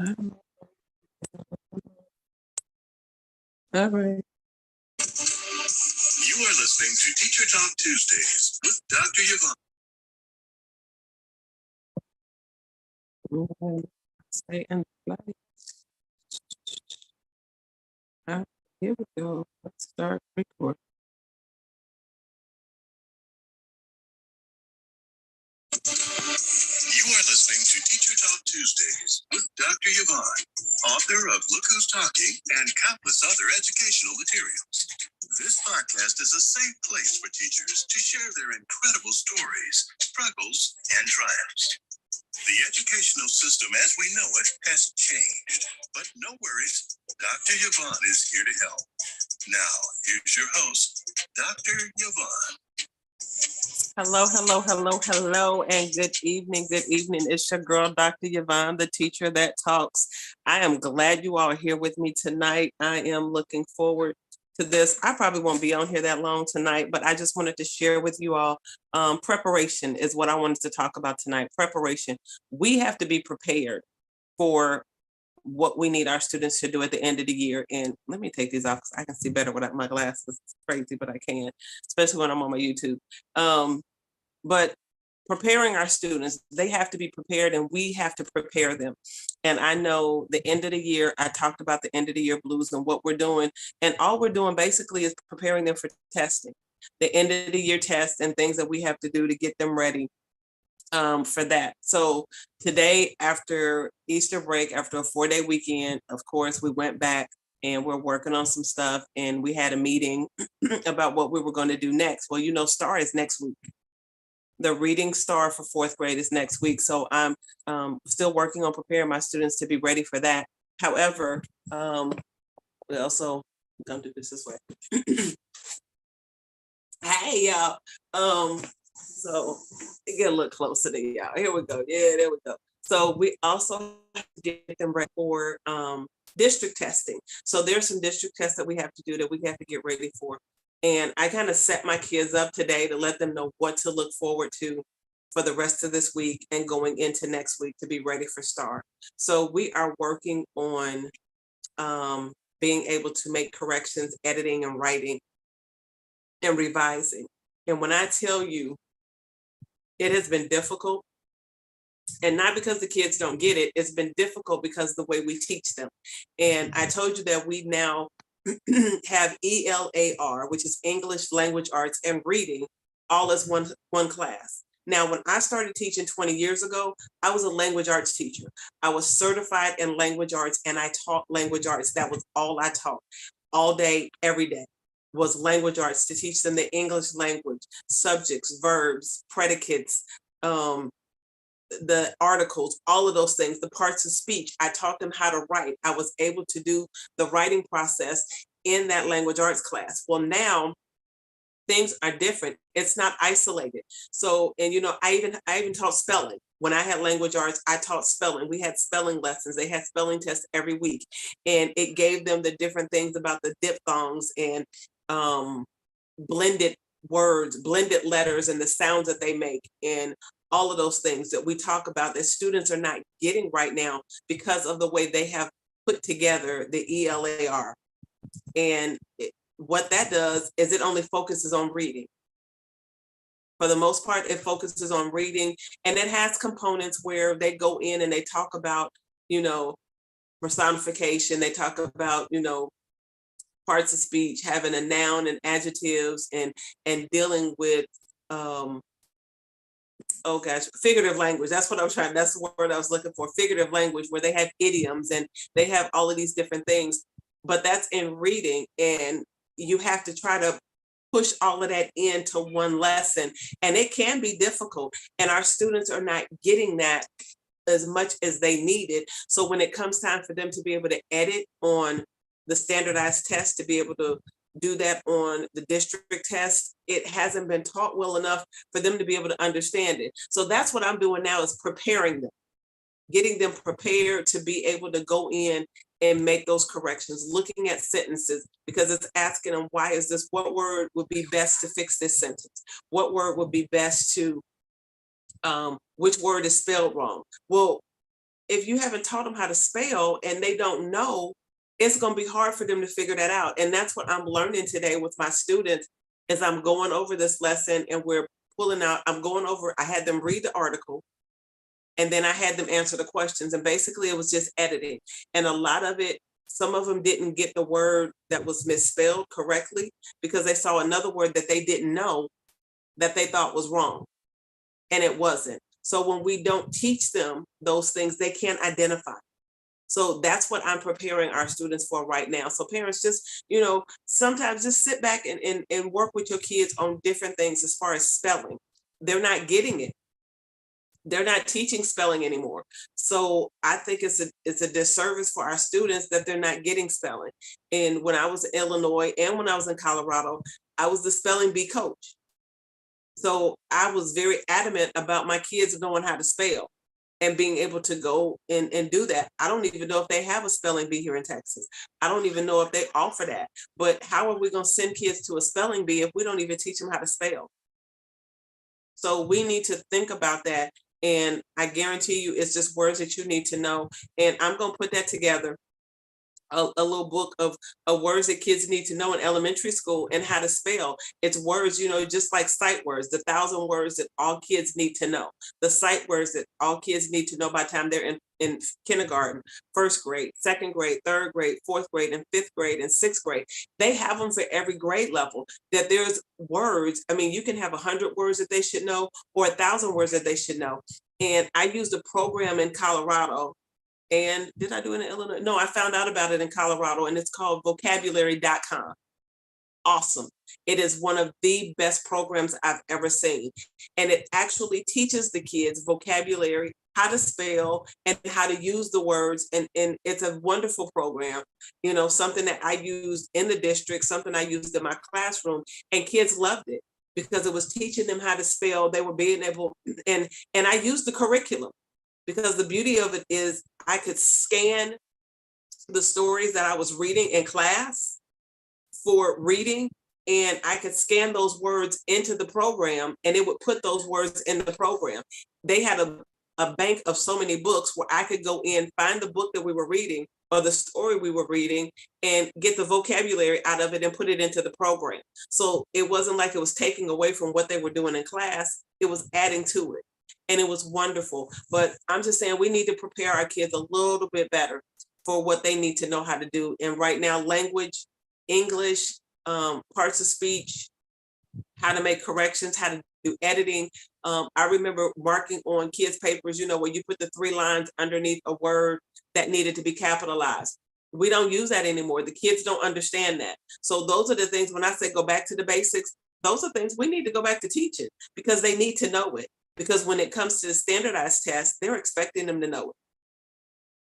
All right. You are listening to Teacher Talk Tuesdays with Dr. Yvonne. Stay in place. Here we go. Let's start recording. You are listening to Teacher Talk Tuesdays with Dr. Yvonne, author of Look Who's Talking and countless other educational materials. This podcast is a safe place for teachers to share their incredible stories, struggles, and triumphs. The educational system as we know it has changed, but no worries, Dr. Yvonne is here to help. Now, here's your host, Dr. Yvonne. Hello, and good evening. It's your girl, Dr. Yvonne, the teacher that talks. I am glad you all are here with me tonight. I am looking forward to this. I probably won't be on here that long tonight, but I just wanted to share with you all. Preparation is what I wanted to talk about tonight. Preparation. We have to be prepared for what we need our students to do at the end of the year. And let me take these off because I can see better without my glasses. It's crazy, but I can, especially when I'm on my YouTube. But preparing our students, they have to be prepared and we have to prepare them. And I know the end of the year, I talked about the end of the year blues and what we're doing. And all we're doing basically is preparing them for testing, the end of the year test and things that we have to do to get them ready for that. So today, after Easter break, after a 4-day weekend, of course, we went back and we're working on some stuff. And we had a meeting about what we were going to do next. Well, STAR is next week. The reading STAR for 4th grade is next week. So I'm still working on preparing my students to be ready for that. However, we also going to do this way. Hey, y'all. So get a little closer to y'all. Here we go. Yeah, there we go. So we also have to get them ready for district testing. So there's some district tests that we have to do that we have to get ready for. And I kind of set my kids up today to let them know what to look forward to for the rest of this week and going into next week to be ready for STAR. So we are working on being able to make corrections, editing and writing and revising. And when I tell you, it has been difficult, and not because the kids don't get it, it's been difficult because of the way we teach them. And I told you that we now have ELAR, which is English, Language Arts, and Reading, all as one class. Now, when I started teaching 20 years ago, I was a language arts teacher. I was certified in language arts, and I taught language arts. That was all I taught, all day, every day, was language arts, to teach them the English language, subjects, verbs, predicates, the articles, all of those things, the parts of speech. I taught them how to write. I was able to do the writing process in that language arts class. Well, now things are different. It's not isolated. So, and I even taught spelling. When I had language arts, I taught spelling. We had spelling lessons. They had spelling tests every week. And it gave them the different things about the diphthongs and blended words, blended letters, and the sounds that they make, and all of those things that we talk about that students are not getting right now because of the way they have put together the ELAR. And what that does is it only focuses on reading. For the most part, it focuses on reading, and it has components where they go in and they talk about, personification. They talk about, parts of speech, having a noun and adjectives, and dealing with figurative language. That's the word I was looking for, figurative language, where they have idioms and they have all of these different things, but that's in reading, and you have to try to push all of that into one lesson, and it can be difficult, and our students are not getting that as much as they need it. So when it comes time for them to be able to edit on the standardized test, to be able to do that on the district test, it hasn't been taught well enough for them to be able to understand it. So that's what I'm doing now, is preparing them, getting them prepared to be able to go in and make those corrections, looking at sentences, because it's asking them, what word would be best to fix this sentence? What word would be best to, which word is spelled wrong? Well, if you haven't taught them how to spell and they don't know, it's going to be hard for them to figure that out. And that's what I'm learning today with my students as I'm going over this lesson and we're pulling out, I'm going over, I had them read the article and then I had them answer the questions. And basically it was just editing. And a lot of it, some of them didn't get the word that was misspelled correctly because they saw another word that they didn't know that they thought was wrong. And it wasn't. So when we don't teach them those things, they can't identify. So that's what I'm preparing our students for right now. So parents, just, sometimes just sit back and work with your kids on different things as far as spelling. They're not getting it. They're not teaching spelling anymore. So I think it's a disservice for our students that they're not getting spelling. And when I was in Illinois and when I was in Colorado, I was the spelling bee coach. So I was very adamant about my kids knowing how to spell and being able to go and do that. I don't even know if they have a spelling bee here in Texas. I don't even know if they offer that. But how are we going to send kids to a spelling bee if we don't even teach them how to spell? So we need to think about that. And I guarantee you, it's just words that you need to know. And I'm going to put that together, a little book of words that kids need to know in elementary school and how to spell. It's words, just like sight words, the 1,000 words that all kids need to know, the sight words that all kids need to know by the time they're in kindergarten, first grade, second grade, third grade, fourth grade, and fifth grade, and sixth grade. They have them for every grade level, that there's words. I mean, you can have 100 words that they should know or 1,000 words that they should know. And I used a program in Colorado. And did I do it in Illinois? No, I found out about it in Colorado, and it's called vocabulary.com. Awesome. It is one of the best programs I've ever seen. And it actually teaches the kids vocabulary, how to spell, and how to use the words. And it's a wonderful program, something that I used in the district, something I used in my classroom, and kids loved it because it was teaching them how to spell. They were being able, and I used the curriculum. Because the beauty of it is I could scan the stories that I was reading in class for reading, and I could scan those words into the program, and it would put those words in the program. They had a bank of so many books where I could go in, find the book that we were reading or the story we were reading, and get the vocabulary out of it and put it into the program. So it wasn't like it was taking away from what they were doing in class, it was adding to it. And it was wonderful. But I'm just saying we need to prepare our kids a little bit better for what they need to know how to do. And right now, language, English, parts of speech, how to make corrections, how to do editing. I remember marking on kids' papers, where you put the 3 lines underneath a word that needed to be capitalized. We don't use that anymore. The kids don't understand that. So those are the things, when I say go back to the basics, those are things we need to go back to teaching because they need to know it. Because when it comes to the standardized tests, they're expecting them to know it.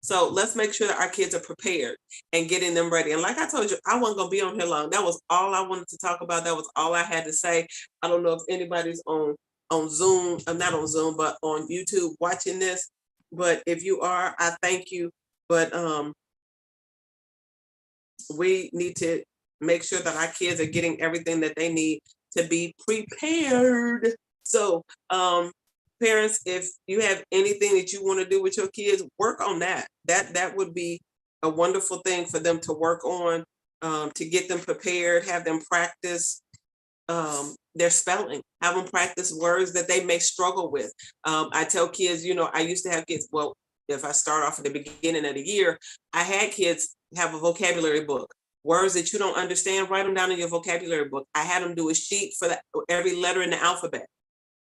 So let's make sure that our kids are prepared and getting them ready. And like I told you, I wasn't going to be on here long. That was all I wanted to talk about. That was all I had to say. I don't know if anybody's on Zoom. I'm not on Zoom, but on YouTube watching this. But if you are, I thank you. But we need to make sure that our kids are getting everything that they need to be prepared. So parents, if you have anything that you want to do with your kids, work on that. That would be a wonderful thing for them to work on, to get them prepared, have them practice their spelling, have them practice words that they may struggle with. I tell kids, I used to have kids, well, if I start off at the beginning of the year, I had kids have a vocabulary book. Words that you don't understand, write them down in your vocabulary book. I had them do a sheet for every letter in the alphabet.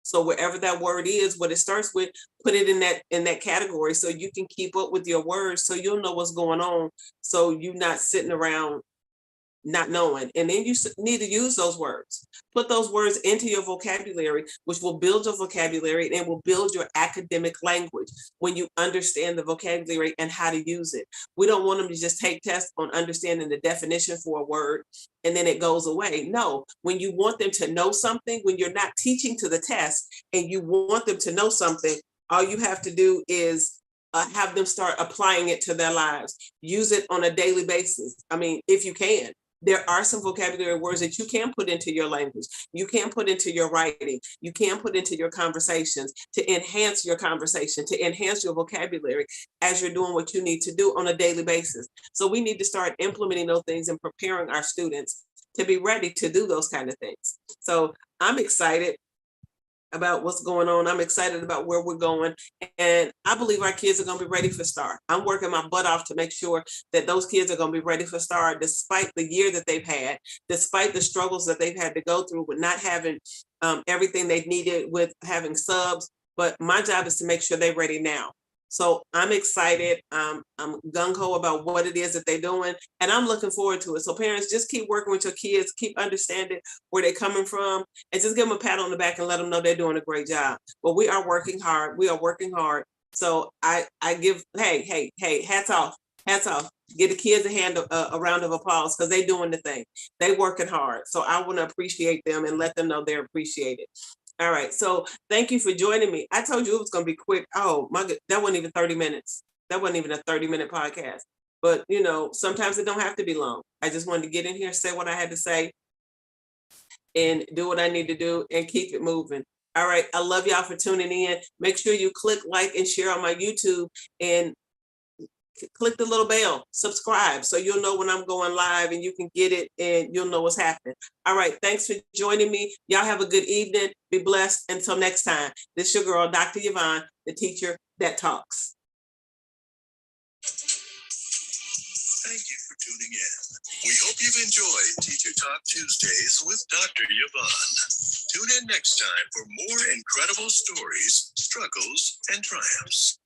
So wherever that word is, what it starts with, put it in that category so you can keep up with your words, so you'll know what's going on. So you're not sitting around not knowing. And then you need to use those words. Put those words into your vocabulary, which will build your vocabulary and will build your academic language when you understand the vocabulary and how to use it. We don't want them to just take tests on understanding the definition for a word and then it goes away. No, when you want them to know something, when you're not teaching to the test and you want them to know something, all you have to do is have them start applying it to their lives. Use it on a daily basis. I mean, if you can. there are some vocabulary words that you can put into your language, you can put into your writing, you can put into your conversations to enhance your conversation, to enhance your vocabulary as you're doing what you need to do on a daily basis. So we need to start implementing those things and preparing our students to be ready to do those kind of things. So I'm excited about what's going on. I'm excited about where we're going. And I believe our kids are going to be ready for STAR. I'm working my butt off to make sure that those kids are going to be ready for STAR, despite the year that they've had, despite the struggles that they've had to go through with not having everything they needed with having subs. But my job is to make sure they're ready now. So I'm excited. I'm gung-ho about what it is that they're doing, and I'm looking forward to it. So parents, just keep working with your kids, keep understanding where they're coming from, and just give them a pat on the back and let them know they're doing a great job. But we are working hard. We are working hard. So I give, hey, hats off, hats off. Give the kids a round of applause because they're doing the thing. They working hard. So I want to appreciate them and let them know they're appreciated. All right. So thank you for joining me. I told you it was going to be quick. Oh my God, that wasn't even 30 minutes. That wasn't even a 30-minute podcast. But you know, sometimes it don't have to be long. I just wanted to get in here, say what I had to say, and do what I need to do and keep it moving. All right. I love y'all for tuning in. Make sure you click like and share on my YouTube, and click the little bell, subscribe, so you'll know when I'm going live and you can get it and you'll know what's happening. All right. Thanks for joining me. Y'all have a good evening. Be blessed. Until next time, this is your girl, Dr. Yvonne, the teacher that talks. Thank you for tuning in. We hope you've enjoyed Teacher Talk Tuesdays with Dr. Yvonne. Tune in next time for more incredible stories, struggles, and triumphs.